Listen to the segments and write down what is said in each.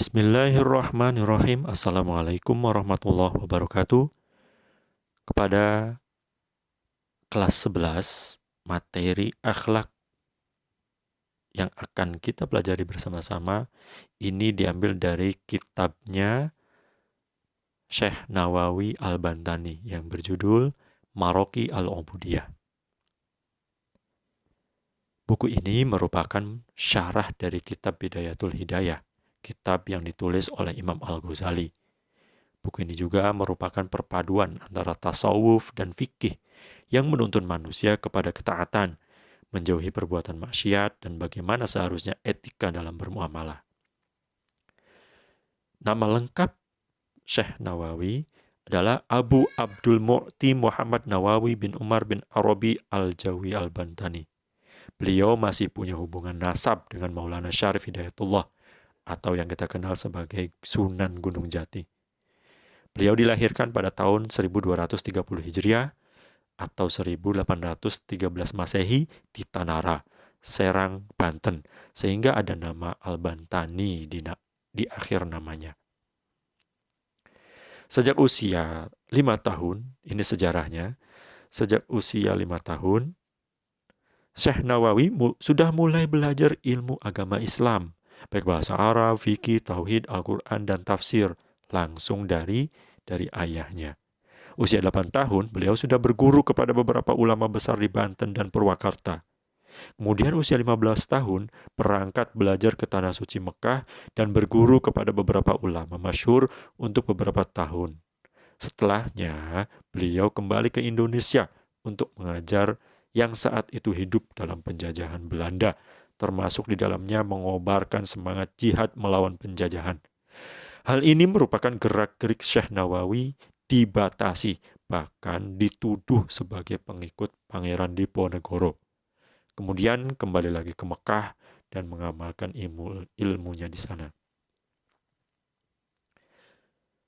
Bismillahirrahmanirrahim. Assalamualaikum warahmatullahi wabarakatuh. Kepada kelas 11, materi akhlak yang akan kita pelajari bersama-sama ini diambil dari kitabnya Syekh Nawawi Al-Bantani yang berjudul Maraqi Al-Ubudiyah. Buku ini merupakan syarah dari kitab Bidayatul Hidayah, kitab yang ditulis oleh Imam Al-Ghazali. Buku ini juga merupakan perpaduan antara tasawuf dan fikih yang menuntun manusia kepada ketaatan, menjauhi perbuatan maksiat, dan bagaimana seharusnya etika dalam bermuamalah. Nama lengkap Syekh Nawawi adalah Abu Abdul Mu'ti Muhammad Nawawi bin Umar bin Arabi Al-Jawi Al-Bantani. Beliau masih punya hubungan nasab dengan Maulana Syarif Hidayatullah atau yang kita kenal sebagai Sunan Gunung Jati. Beliau dilahirkan pada tahun 1230 Hijriah atau 1813 Masehi di Tanara, Serang, Banten, sehingga ada nama Al-Bantani di akhir namanya. Sejak usia 5 tahun, ini sejarahnya, sejak usia 5 tahun, Syekh Nawawi sudah mulai belajar ilmu agama Islam, baik bahasa Arab, fikih, tauhid, Al-Quran, dan tafsir, langsung dari ayahnya. Usia 8 tahun, beliau sudah berguru kepada beberapa ulama besar di Banten dan Purwakarta. Kemudian usia 15 tahun, berangkat belajar ke Tanah Suci Mekah dan berguru kepada beberapa ulama masyhur untuk beberapa tahun. Setelahnya, beliau kembali ke Indonesia untuk mengajar yang saat itu hidup dalam penjajahan Belanda, termasuk di dalamnya mengobarkan semangat jihad melawan penjajahan. Hal ini merupakan gerak-gerik Syekh Nawawi dibatasi, bahkan dituduh sebagai pengikut Pangeran Diponegoro. Kemudian kembali lagi ke Mekah dan mengamalkan ilmunya di sana.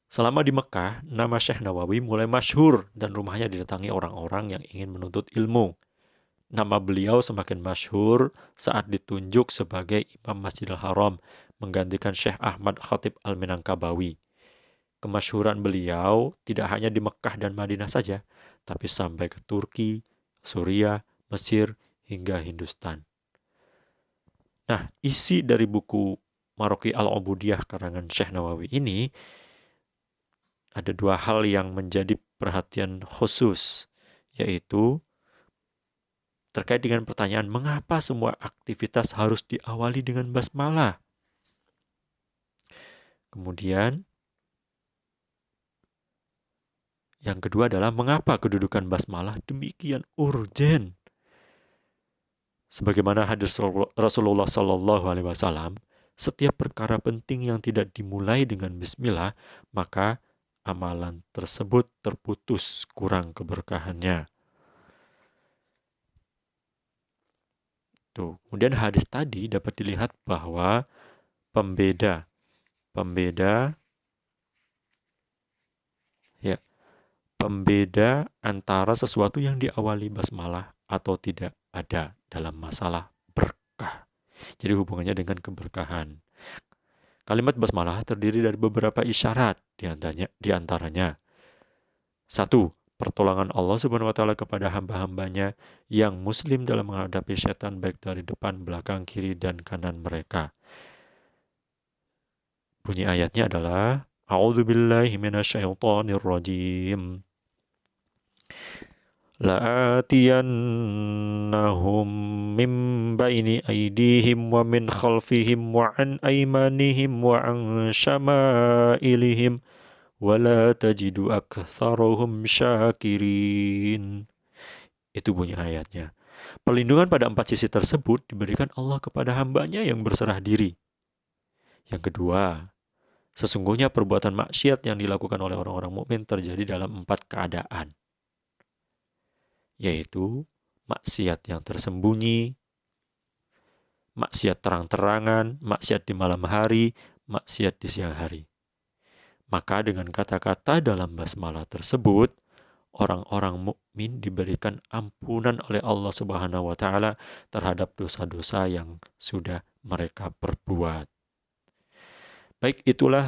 Selama di Mekah, nama Syekh Nawawi mulai masyhur dan rumahnya didatangi orang-orang yang ingin menuntut ilmu. Nama beliau semakin masyhur saat ditunjuk sebagai Imam Masjidil Haram, menggantikan Syekh Ahmad Khatib Al-Minangkabawi. Kemasyhuran beliau tidak hanya di Mekah dan Madinah saja, tapi sampai ke Turki, Suriah, Mesir, hingga Hindustan. Nah, isi dari buku Maraqi Al-Ubudiyah karangan Syekh Nawawi ini ada 2 hal yang menjadi perhatian khusus, yaitu terkait dengan pertanyaan mengapa semua aktivitas harus diawali dengan basmalah. Kemudian, yang kedua adalah mengapa kedudukan basmalah demikian urgen. Sebagaimana hadis Rasulullah SAW, setiap perkara penting yang tidak dimulai dengan bismillah, maka amalan tersebut terputus, kurang keberkahannya. Tuh. Kemudian hadis tadi dapat dilihat bahwa pembeda antara sesuatu yang diawali basmalah atau tidak ada dalam masalah berkah. Jadi hubungannya dengan keberkahan. Kalimat basmalah terdiri dari beberapa isyarat, di antaranya 1. Pertolongan Allah Subhanahu wa taala kepada hamba-hambanya yang muslim dalam menghadapi setan baik dari depan, belakang, kiri, dan kanan mereka. Bunyi ayatnya adalah A'udzubillahi minasyaitonirrajim. La'atiyannahum min baini aydihim wa min khalfihim wa an aymanihim wa an syama'ilihim wala tajidu aktsarahum syakirin. Itu bunyi ayatnya. Perlindungan pada 4 sisi tersebut diberikan Allah kepada hambanya yang berserah diri. Yang kedua, sesungguhnya perbuatan maksiat yang dilakukan oleh orang-orang mukmin terjadi dalam 4 keadaan, yaitu maksiat yang tersembunyi, maksiat terang-terangan, maksiat di malam hari, maksiat di siang hari. Maka dengan kata-kata dalam basmalah tersebut, orang-orang mukmin diberikan ampunan oleh Allah Subhanahu wa taala terhadap dosa-dosa yang sudah mereka perbuat. Baik, itulah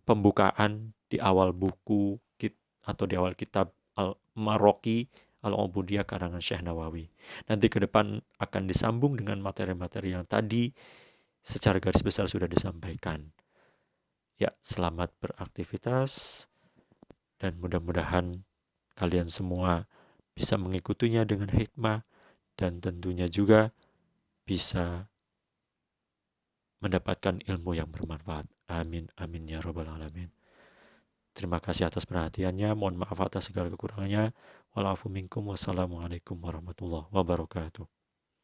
pembukaan di awal buku atau di awal kitab Al-Marraqi Al-Ubudiyah karangan Syekh Nawawi. Nanti ke depan akan disambung dengan materi-materi yang tadi secara garis besar sudah disampaikan. Ya, selamat beraktivitas dan mudah-mudahan kalian semua bisa mengikutinya dengan hikmah dan tentunya juga bisa mendapatkan ilmu yang bermanfaat. Amin, amin ya robbal alamin. Terima kasih atas perhatiannya. Mohon maaf atas segala kekurangannya. Walafu minkum. Wassalamualaikum warahmatullahi wabarakatuh.